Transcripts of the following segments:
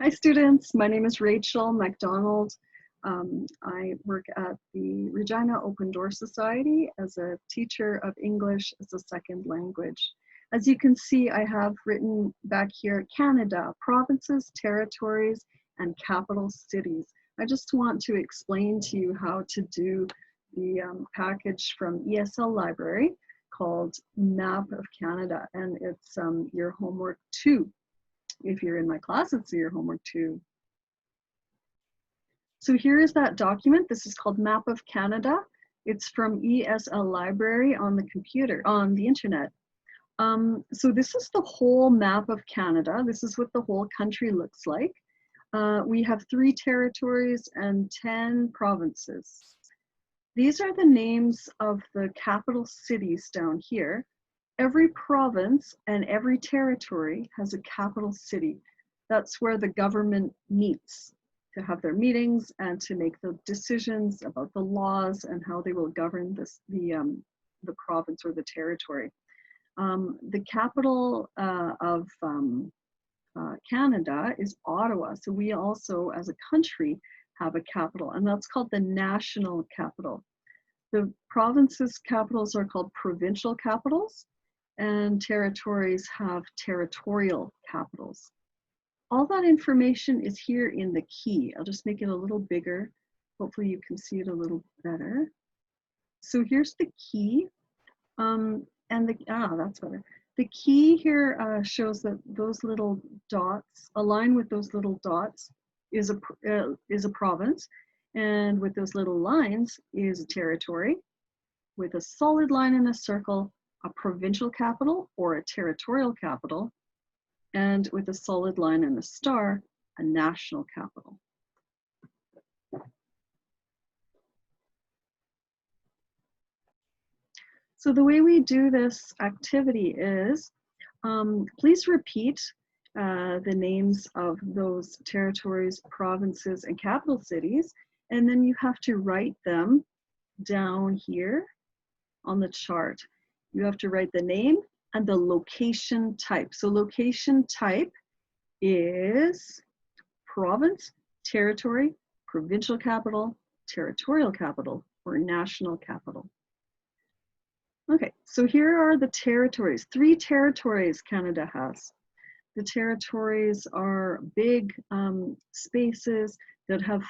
Hi students, my name is Rachel MacDonald. I work at the Regina Open Door Society as a teacher of English as a second language. As you can see, I have written back here, Canada, provinces, territories, and capital cities. I just want to explain to you how to do the package from ESL Library called Map of Canada, and it's your homework 2. If you're in my class, it's your homework 2. So here is that document. This is called Map of Canada. It's from ESL Library on the computer, on the internet. So this is the whole map of Canada. This is what the whole country looks like. We have 3 territories and 10 provinces. These are the names of the capital cities down here. Every province and every territory has a capital city. That's where the government meets to have their meetings and to make the decisions about the laws and how they will govern the province or the territory. The capital of Canada is Ottawa. So we also, as a country, have a capital, and that's called the national capital. The provinces' capitals are called provincial capitals, and territories have territorial capitals. All that information is here in the key. I'll just make it a little bigger. Hopefully you can see it a little better. So here's the key, that's better. The key here shows that those little dots, align with those little dots, is a province, and with those little lines is a territory. With a solid line in a circle, a provincial capital or a territorial capital, and with a solid line and a star, a national capital. So the way we do this activity is, please repeat the names of those territories, provinces, and capital cities, and then you have to write them down here on the chart. You have to write the name and the location type. So location type is province, territory, provincial capital, territorial capital, or national capital. Okay, so here are the territories. 3 territories Canada has. The territories are big spaces that have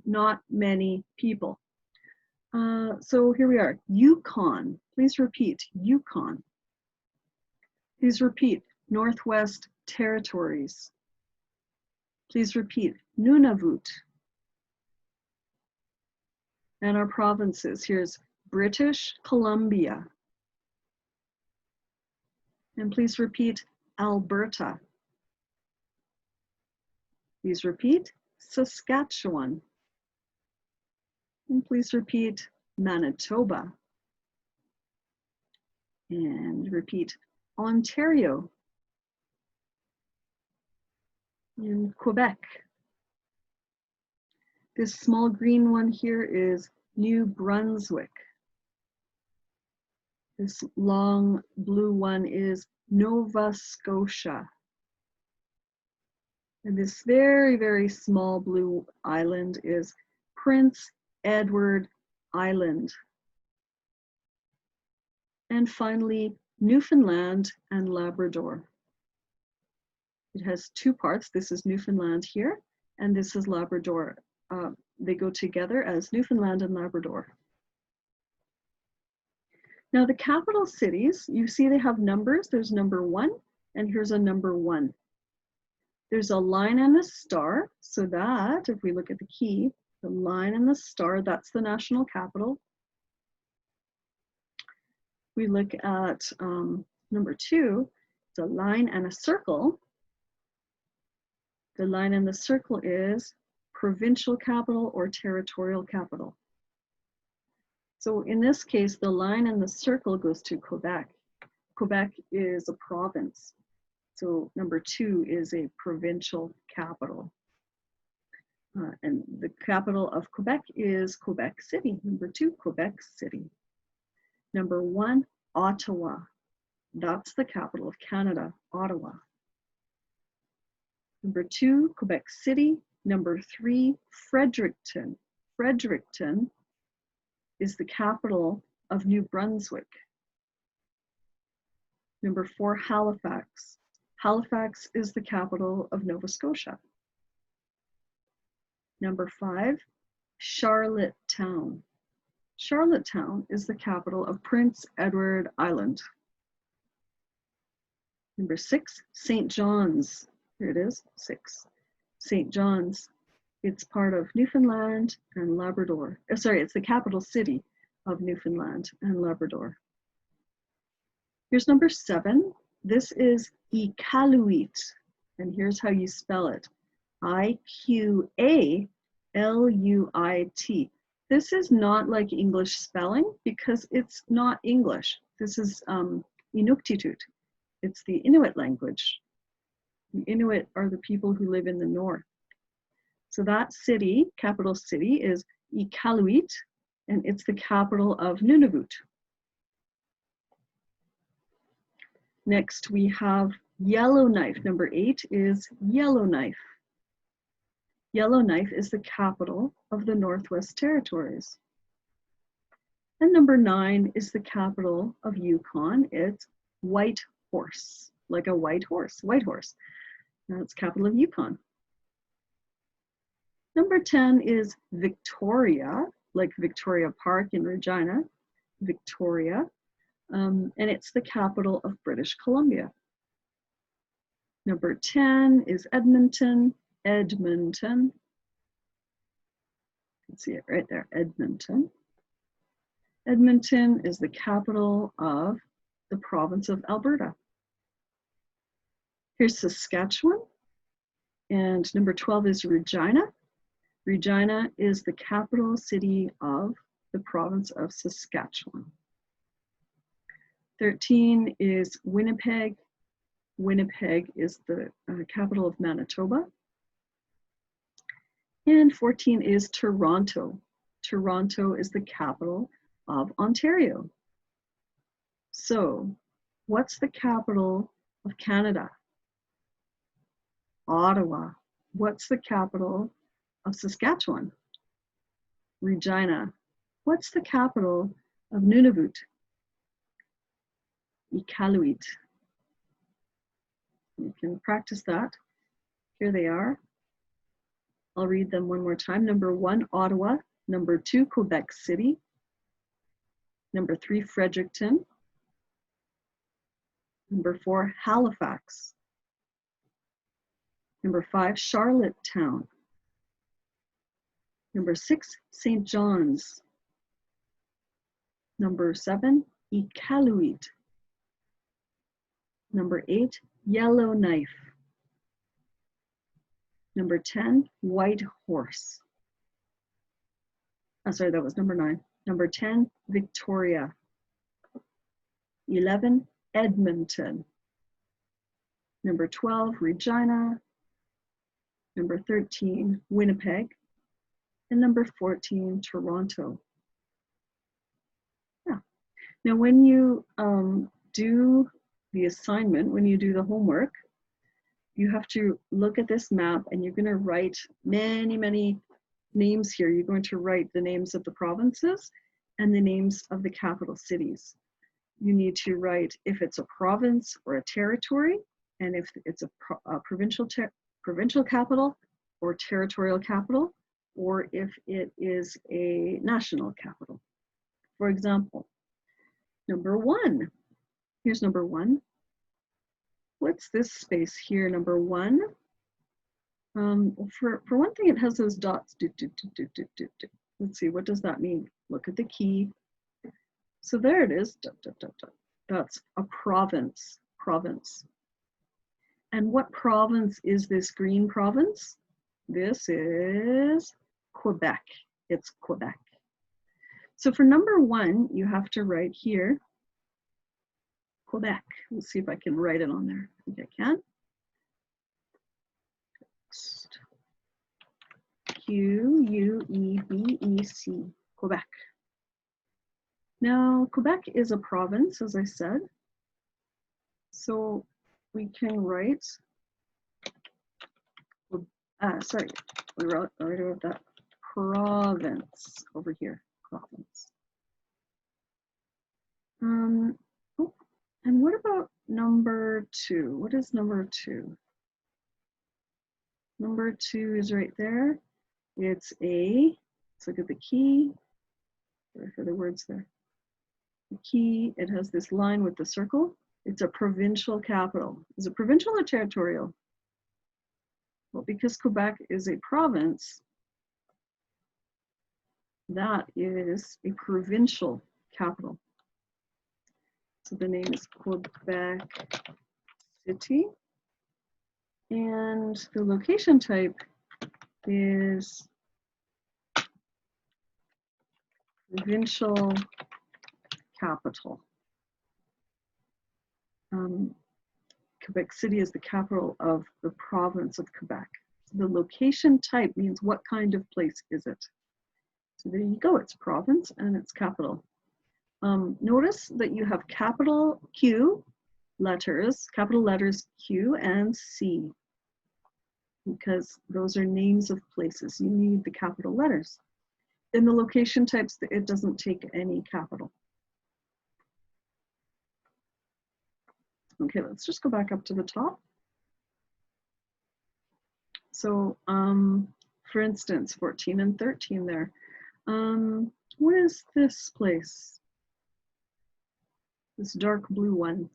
not many people. So here we are, Yukon. Please repeat, Yukon. Please repeat, Northwest Territories. Please repeat, Nunavut. And our provinces, here's British Columbia. And please repeat, Alberta. Please repeat, Saskatchewan. And please repeat, Manitoba. And repeat, Ontario. And Quebec. This small green one here is New Brunswick. This long blue one is Nova Scotia. And this very, very small blue island is Prince Edward Island. And finally, Newfoundland and Labrador. It has 2 parts. This is Newfoundland here, and this is Labrador. They go together as Newfoundland and Labrador. Now the capital cities, you see they have numbers. There's number 1, and here's a number 1. There's a line and a star, so that, if we look at the key, the line and the star, that's the national capital. We look at number 2, it's a line and a circle. The line and the circle is provincial capital or territorial capital. So in this case, the line and the circle goes to Quebec. Quebec is a province. So number 2 is a provincial capital. And the capital of Quebec is Quebec City. Number 2, Quebec City. Number 1, Ottawa. That's the capital of Canada, Ottawa. Number 2, Quebec City. Number 3, Fredericton. Fredericton is the capital of New Brunswick. Number 4, Halifax. Halifax is the capital of Nova Scotia. Number 5, Charlottetown. Charlottetown is the capital of Prince Edward Island. Number 6, St. John's. Here it is, 6. St. John's. It's part of Newfoundland and Labrador. Sorry, it's the capital city of Newfoundland and Labrador. Here's number 7. This is Iqaluit, and here's how you spell it. I-Q-A-L-U-I-T. This is not like English spelling because it's not English. This is Inuktitut. It's the Inuit language. The Inuit are the people who live in the north. So that city, capital city, is Iqaluit, and it's the capital of Nunavut. Next, we have Yellowknife. Number 8 is Yellowknife. Yellowknife is the capital of the Northwest Territories. And number 9 is the capital of Yukon. It's Whitehorse, like a white horse, Whitehorse. That's capital of Yukon. Number 10 is Victoria, like Victoria Park in Regina, Victoria. And it's the capital of British Columbia. Number 10 is Edmonton, Edmonton. You can see it right there, Edmonton. Edmonton is the capital of the province of Alberta. Here's Saskatchewan. And number 12 is Regina. Regina is the capital city of the province of Saskatchewan. 13 is Winnipeg. Winnipeg is the capital of Manitoba. And 14 is Toronto. Toronto is the capital of Ontario. So, what's the capital of Canada? Ottawa. What's the capital of Saskatchewan? Regina. What's the capital of Nunavut? Iqaluit. You can practice that. Here they are. I'll read them one more time. Number 1, Ottawa. Number 2, Quebec City. Number 3, Fredericton. Number 4, Halifax. Number 5, Charlottetown. Number 6, St. John's. Number 7, Iqaluit. Number 8, Yellowknife. Number 10, Whitehorse. Oh, sorry, that was number 9. Number 10, Victoria. 11, Edmonton. Number 12, Regina. Number 13, Winnipeg. And number 14, Toronto. Yeah. Now, when you do the assignment, when you do the homework, you have to look at this map and you're going to write many names here. You're going to write the names of the provinces and the names of the capital cities. You need to write if it's a province or a territory, and if it's a provincial capital or territorial capital, or if it is a national capital. For example, number 1. Here's number 1. What's this space here, number 1? For one thing, it has those dots. Let's see, what does that mean? Look at the key. So there it is. That's a province. Province. And what province is this green province? This is Quebec. It's Quebec. So for number 1, you have to write here Quebec. Let's see if I can write it on there. I think I can. Q-U-E-B-E-C, Quebec. Now, Quebec is a province, as I said. So we can write Sorry, we already wrote that. Province over here, province. Oh, and what about number 2? What is number 2? Number 2 is right there. It's let's look at the key. Sorry for the words there. The key, it has this line with the circle. It's a provincial capital. Is it provincial or territorial? Well, because Quebec is a province, that is a provincial capital. So the name is Quebec City. And the location type is provincial capital. Quebec City is the capital of the province of Quebec. So the location type means what kind of place is it? So there you go, it's province and it's capital. Notice that you have capital Q letters, capital letters Q and C, because those are names of places. You need the capital letters. In the location types, it doesn't take any capital. Okay, let's just go back up to the top. So, for instance, 14 and 13 there. What is this place? This dark blue one.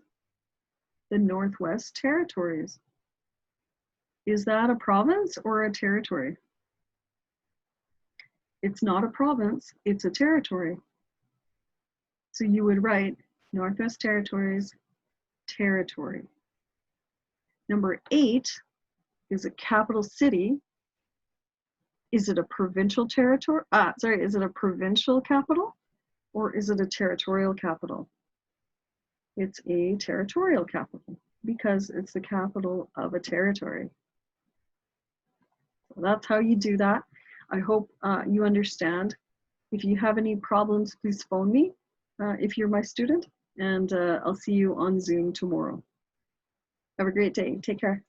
The Northwest Territories. Is that a province or a territory? It's not a province, it's a territory. So you would write Northwest Territories, territory. Number 8 is a capital city. Is it a provincial territory? Is it a provincial capital or is it a territorial capital? It's a territorial capital because it's the capital of a territory. So that's how you do that. I hope you understand. If you have any problems, please phone me if you're my student, and I'll see you on Zoom tomorrow. Have a great day. Take care.